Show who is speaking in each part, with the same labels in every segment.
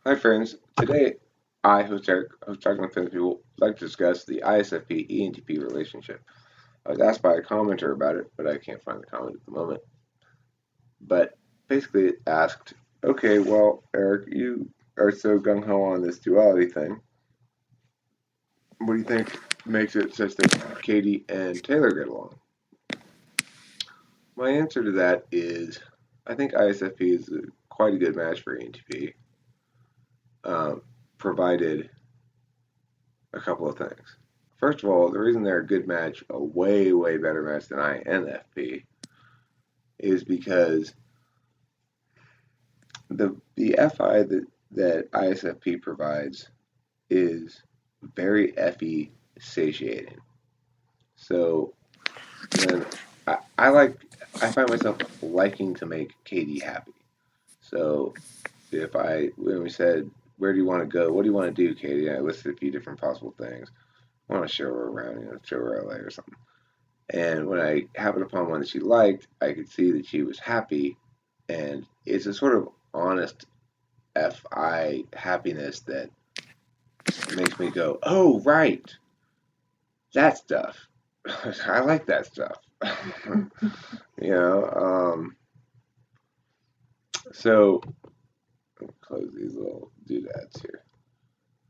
Speaker 1: Hi friends, today I, host Eric, host Talking with Famous People, would like to discuss the ISFP ENTP relationship. I was asked by a commenter about it, but I can't find the comment at the moment. But basically it asked, okay, well, Eric, you are so gung-ho on this duality thing. What do you think makes it such that Katie and Taylor get along? My answer to that is I think ISFP is quite a good match for ENTP, um, provided a couple of things. First of all, the reason they're a good match, a way, way better match than INFP, is because the FI that ISFP provides is very FE satiating. So when I like, I find myself liking to make Katie happy. So when we said, where do you want to go? What do you want to do, Katie? And I listed a few different possible things. I want to show her around, show her LA or something. And when I happened upon one that she liked, I could see that she was happy. And it's a sort of honest FI happiness that makes me go, oh, right, that stuff. I like that stuff. you know, um, so close these little doodads here.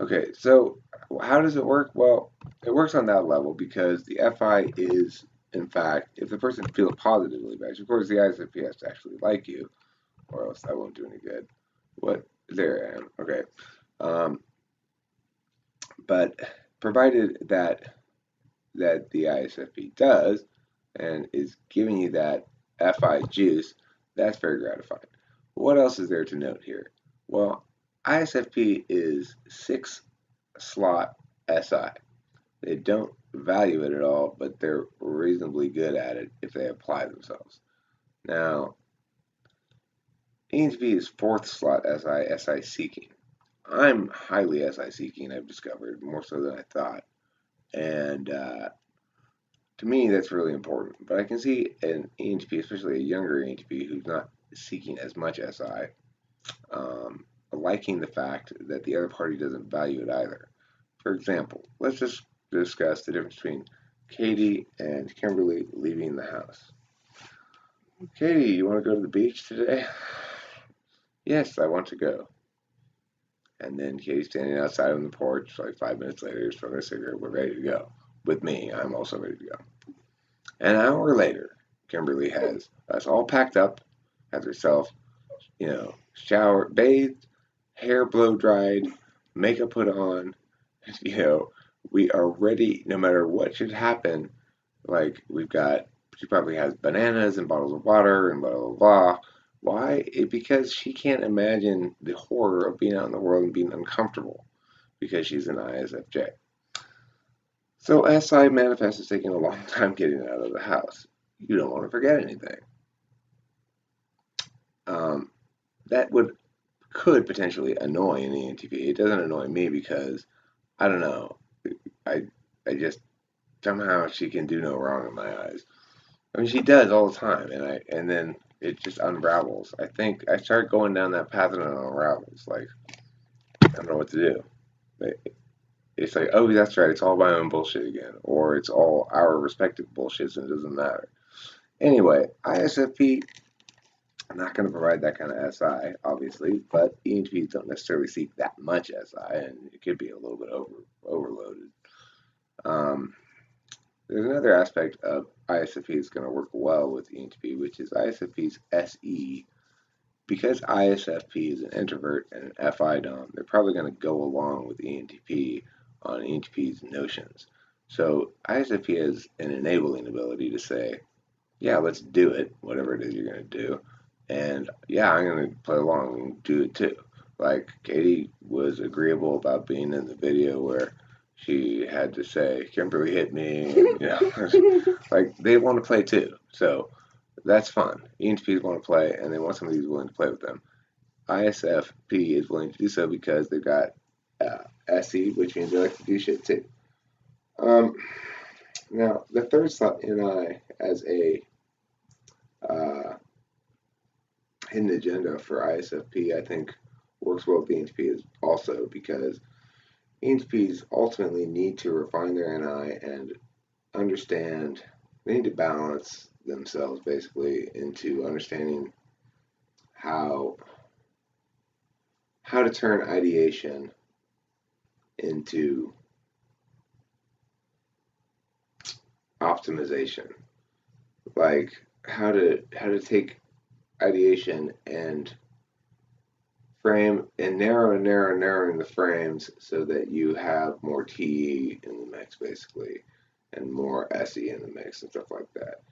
Speaker 1: Okay, so how does it work? Well, it works on that level because the FI is, in fact, if the person feels positively about you, of course, the ISFP has to actually like you, or else that won't do any good. What? There I am. Okay. Um, but provided that the ISFP does and is giving you that FI juice, that's very gratifying. What else is there to note here? Well, ISFP is 6 slot SI. They don't value it at all, but they're reasonably good at it if they apply themselves. Now, ENTP is 4th slot SI seeking. I'm highly SI seeking, I've discovered, more so than I thought. And to me, that's really important. But I can see an ENTP, especially a younger ENTP who's not seeking as much SI, liking the fact that the other party doesn't value it either. For example, let's just discuss the difference between Katie and Kimberly leaving the house. Katie, you want to go to the beach today? Yes, I want to go. And then Katie's standing outside on the porch, like 5 minutes later, smoking a cigarette. We're ready to go. With me, I'm also ready to go. An hour later, Kimberly has us all packed up, has herself, showered, bathed, hair blow dried, makeup put on. You know, we are ready no matter what should happen. Like, she probably has bananas and bottles of water and blah, blah, blah. Why? Because she can't imagine the horror of being out in the world and being uncomfortable because she's an ISFJ. So SI manifest is taking a long time getting out of the house. You don't want to forget anything. Um, that could potentially annoy an ENTP. It doesn't annoy me because I don't know. I I just somehow she can do no wrong in my eyes. I mean, she does all the time, and then it just unravels. I think I start going down that path and it unravels. Like I don't know what to do. It's like, oh, that's right. It's all my own bullshit again, or it's all our respective bullshits, and it doesn't matter. Anyway, ISFP. I'm not going to provide that kind of SI, obviously, but ENTPs don't necessarily seek that much SI, and it could be a little bit overloaded. Um, there's another aspect of ISFP that's going to work well with ENTP, which is ISFP's SE. Because ISFP is an introvert and an FI dom, they're probably going to go along with ENTP on ENTP's notions. So ISFP has an enabling ability to say, yeah, let's do it, whatever it is you're going to do. And yeah, I'm going to play along and do it too. Like Katie was agreeable about being in the video where she had to say, Kimberly hit me. And, like they want to play too. So that's fun. ENTPs want to play and they want somebody who's willing to play with them. ISFP is willing to do so because they've got SE, which means they like to do shit too. Um, Now, the third slot NI as a uh, hidden agenda for ISFP, I think, works well with the ENTP is also because ENTPs ultimately need to refine their NI and understand, they need to balance themselves basically into understanding how how to turn ideation into optimization. Like how to take ideation and frame and narrowing the frames so that you have more TE in the mix basically and more SE in the mix and stuff like that.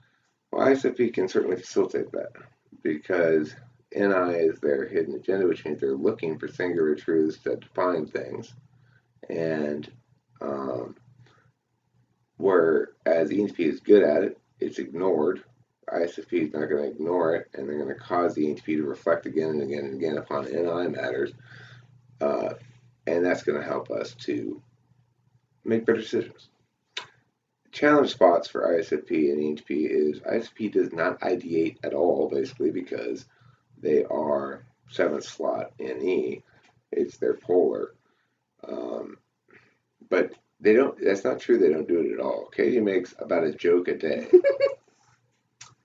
Speaker 1: Well, ISFP can certainly facilitate that because NI is their hidden agenda, which means they're looking for singular truths that define things. And whereas ENTP is good at it, it's ignored. ISFP is not going to ignore it, and they're going to cause the ENTP to reflect again and again and again upon NI matters. And that's going to help us to make better decisions. Challenge spots for ISFP and ENTP is ISFP does not ideate at all, basically, because they are 7th slot NE. It's their polar. But they don't, that's not true, they don't do it at all. Katie makes about a joke a day.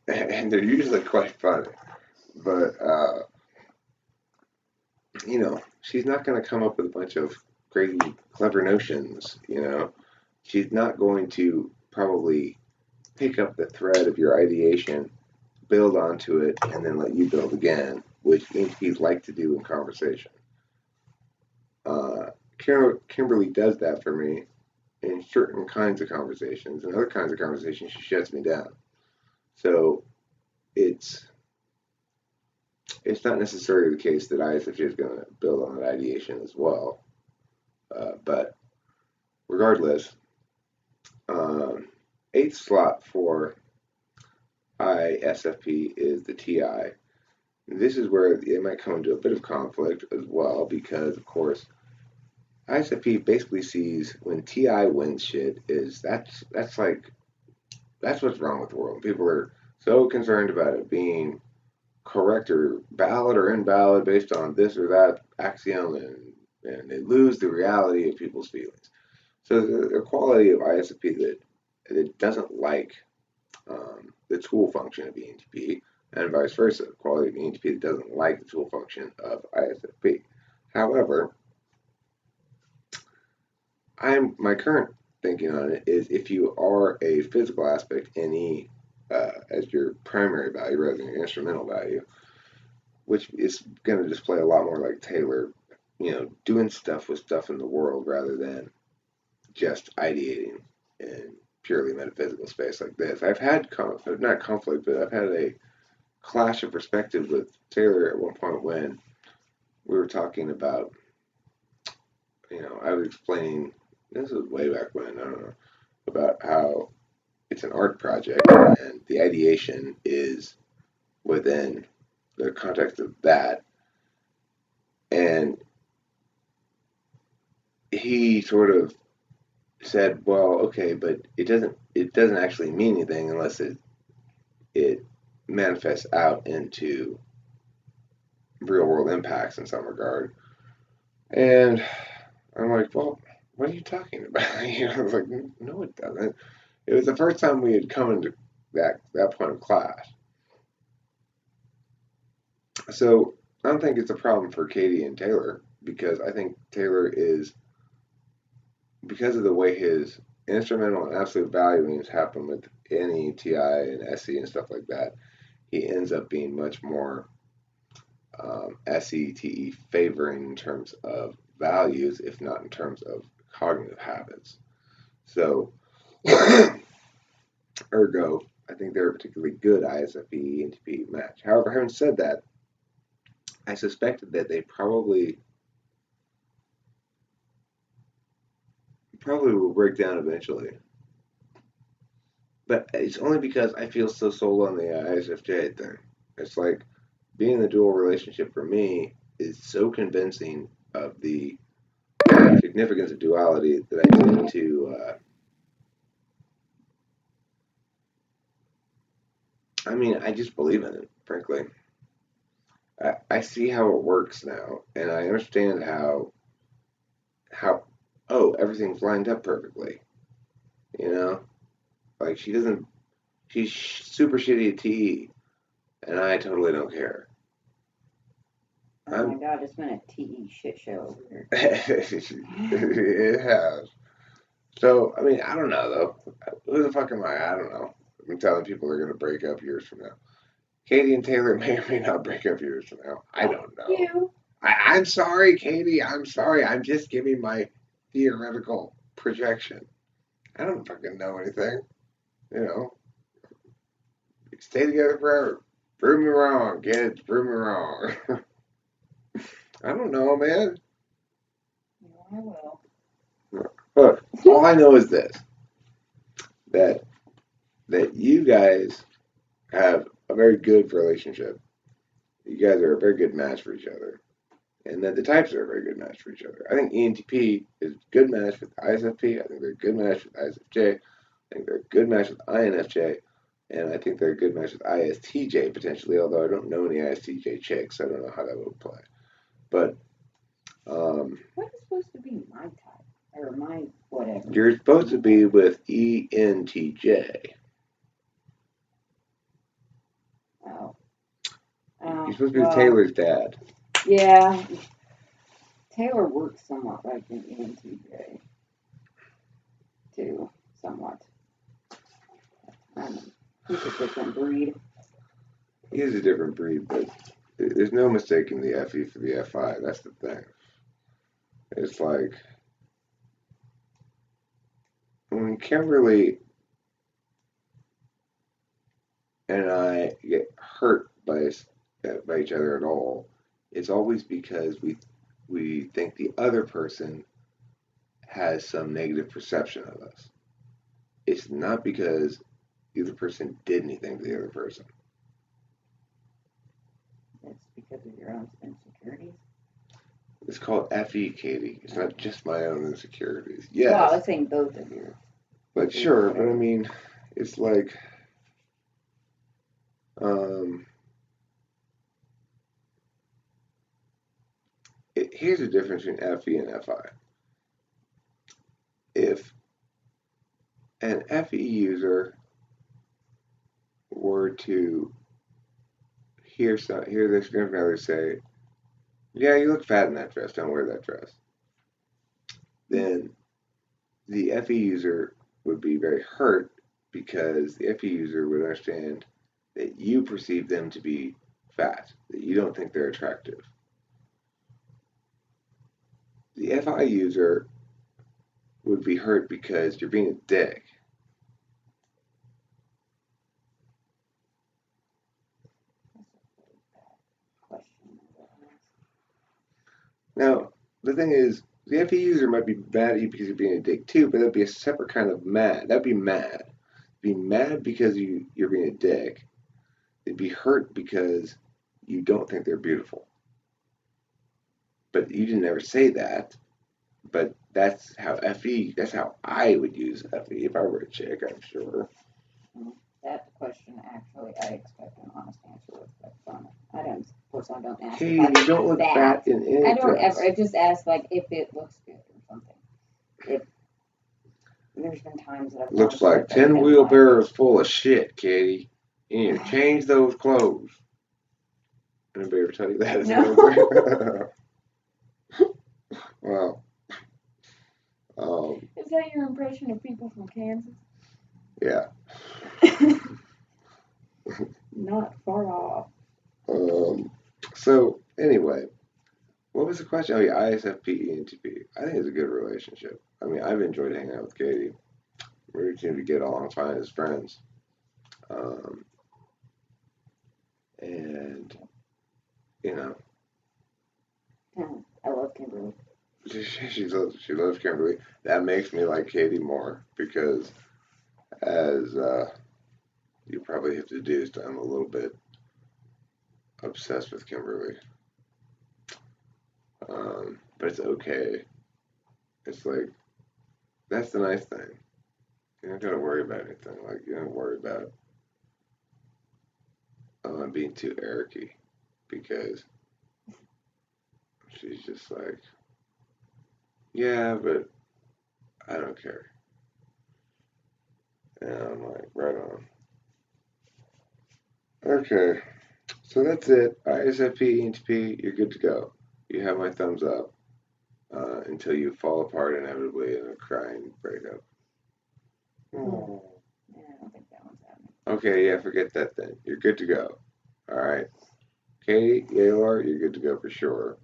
Speaker 1: And they're usually quite funny. But, she's not going to come up with a bunch of crazy, clever notions, She's not going to probably pick up the thread of your ideation, build onto it, and then let you build again, which ENTPs like to do in conversation. Kimberly does that for me in certain kinds of conversations. In other kinds of conversations, she shuts me down. So it's not necessarily the case that ISFJ is going to build on that ideation as well. But regardless, 8th slot for ISFP is the TI. This is where it might come into a bit of conflict as well because, of course, ISFP basically sees when TI wins shit is that's what's wrong with the world. People are so concerned about it being correct or valid or invalid based on this or that axiom, and they lose the reality of people's feelings. So the quality of ISFP that doesn't like the tool function of ENTP, and vice versa, the quality of ENTP that doesn't like the tool function of ISFP. However, my current thinking on it is if you are a physical aspect NE as your primary value rather than your instrumental value, which is going to display a lot more like Taylor, doing stuff with stuff in the world rather than just ideating in purely metaphysical space like this. I've had not conflict, but I've had a clash of perspective with Taylor at one point when we were talking about, I was explaining, this was way back when, I don't know, about how it's an art project and the ideation is within the context of that. And he sort of said, well, okay, but it doesn't actually mean anything unless it manifests out into real world impacts in some regard. And I'm like, well, what are you talking about? I was like, no, it doesn't. It was the first time we had come into that point of class. So I don't think it's a problem for Katie and Taylor because I think Taylor is, because of the way his instrumental and absolute valuings happen with NE, TI, and SE and stuff like that, he ends up being much more SE, favoring in terms of values, if not in terms of cognitive habits. So, ergo, I think they're a particularly good ISFP ENTP match. However, having said that, I suspected that they probably will break down eventually. But it's only because I feel so sold on the ISFJ thing. It's like being in the dual relationship for me is so convincing of the significance of duality that I tend to. I just believe in it, frankly. I see how it works now, and I understand how oh, everything's lined up perfectly. You know, like she doesn't. She's super shitty at TE, and I totally don't care.
Speaker 2: Oh my God, it's been a TE shit show over here.
Speaker 1: It has. So, I mean, I don't know though. Who the fuck am I? I don't know. I'm telling people they're gonna break up years from now. Katie and Taylor may or may not break up years from now. I don't know.
Speaker 2: You.
Speaker 1: I'm sorry, Katie. I'm sorry. I'm just giving my theoretical projection. I don't fucking know anything. You know, stay together forever. Prove me wrong, kids. Prove me wrong. I don't know, man.
Speaker 2: I will.
Speaker 1: Look, all I know is this: that you guys have a very good relationship. You guys are a very good match for each other, and that the types are a very good match for each other. I think ENTP is a good match with ISFP. I think they're a good match with ISFJ. I think they're a good match with INFJ, and I think they're a good match with ISTJ potentially. Although I don't know any ISTJ chicks, so I don't know how that would play. But
Speaker 2: what is supposed to be my type or my whatever?
Speaker 1: you're supposed to be with ENTJ.
Speaker 2: Oh.
Speaker 1: You're supposed to be with Taylor's dad.
Speaker 2: Yeah. Taylor works somewhat like an ENTJ, too, somewhat. He's a different breed.
Speaker 1: He is a different breed, but there's no mistaking the FE for the FI. That's the thing. It's like when Kimberly and I get hurt by each other at all, it's always because we think the other person has some negative perception of us. It's not because the other person did anything to the other person.
Speaker 2: It's because of your own insecurities.
Speaker 1: It's called FE, Katie. It's not just my own insecurities. Yes.
Speaker 2: Well, I was saying both of yours.
Speaker 1: But sure, but I mean, it's like, here's the difference between FE and FI. If an FE user were to hear their significant other say, "Yeah, you look fat in that dress. Don't wear that dress," then the FE user would be very hurt because the FE user would understand that you perceive them to be fat, that you don't think they're attractive. The FI user would be hurt because you're being a dick. Now, the thing is, the FE user might be mad at you because you're being a dick too, but that'd be a separate kind of mad. That'd be mad. Be mad because you're being a dick. They'd be hurt because you don't think they're beautiful. But you didn't ever say that. But that's how that's how I would use FE if I were a chick, I'm sure.
Speaker 2: That question, actually, I expect an honest answer with that from it. I don't, of course, I don't ask.
Speaker 1: Hey, you don't look fat in any
Speaker 2: I don't
Speaker 1: dress.
Speaker 2: ever. I just ask like if it looks good or something. If there's been times that I've
Speaker 1: looks like 10 wheelbarrows full of shit, Katie. You need to change those clothes. Anybody ever tell you that?
Speaker 2: No.
Speaker 1: Well,
Speaker 2: is that your impression of people from Kansas?
Speaker 1: Yeah.
Speaker 2: Not far off.
Speaker 1: So anyway, what was the question? Oh yeah, ISFP, ENTP. I think it's a good relationship. I mean, I've enjoyed hanging out with Katie. We seem to get along fine as friends. And you know,
Speaker 2: I love Kimberly.
Speaker 1: she loves Kimberly. That makes me like Katie more because, as you probably have deduced, I'm a little bit obsessed with Kimberly. But it's okay. It's like that's the nice thing. You don't gotta worry about anything. Like you don't worry about being too Eric-y because she's just like, yeah, but I don't care. And I'm like, right on. Okay, so that's it. ISFP, ENTP, you're good to go. You have my thumbs up until you fall apart inevitably in a crying breakup. Oh.
Speaker 2: Yeah, I don't think that one's happening.
Speaker 1: Okay, yeah, forget that then. You're good to go. All right. Katie, you're good to go for sure.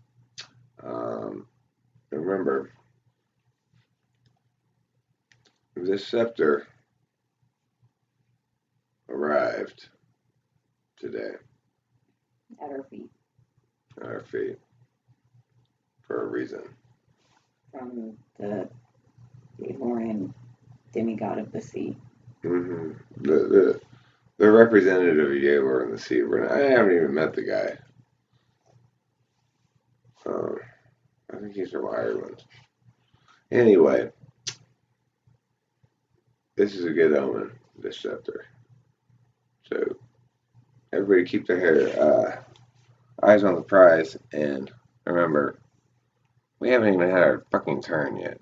Speaker 1: Remember, this scepter arrived today
Speaker 2: At her feet.
Speaker 1: at our feet for a reason.
Speaker 2: From the Ivorian demigod of the sea.
Speaker 1: Mm-hmm. The representative of Yalor in the sea. I haven't even met the guy. I think he's from Ireland. Anyway, this is a good omen, this scepter. So everybody keep their eyes on the prize, and remember, we haven't even had our fucking turn yet.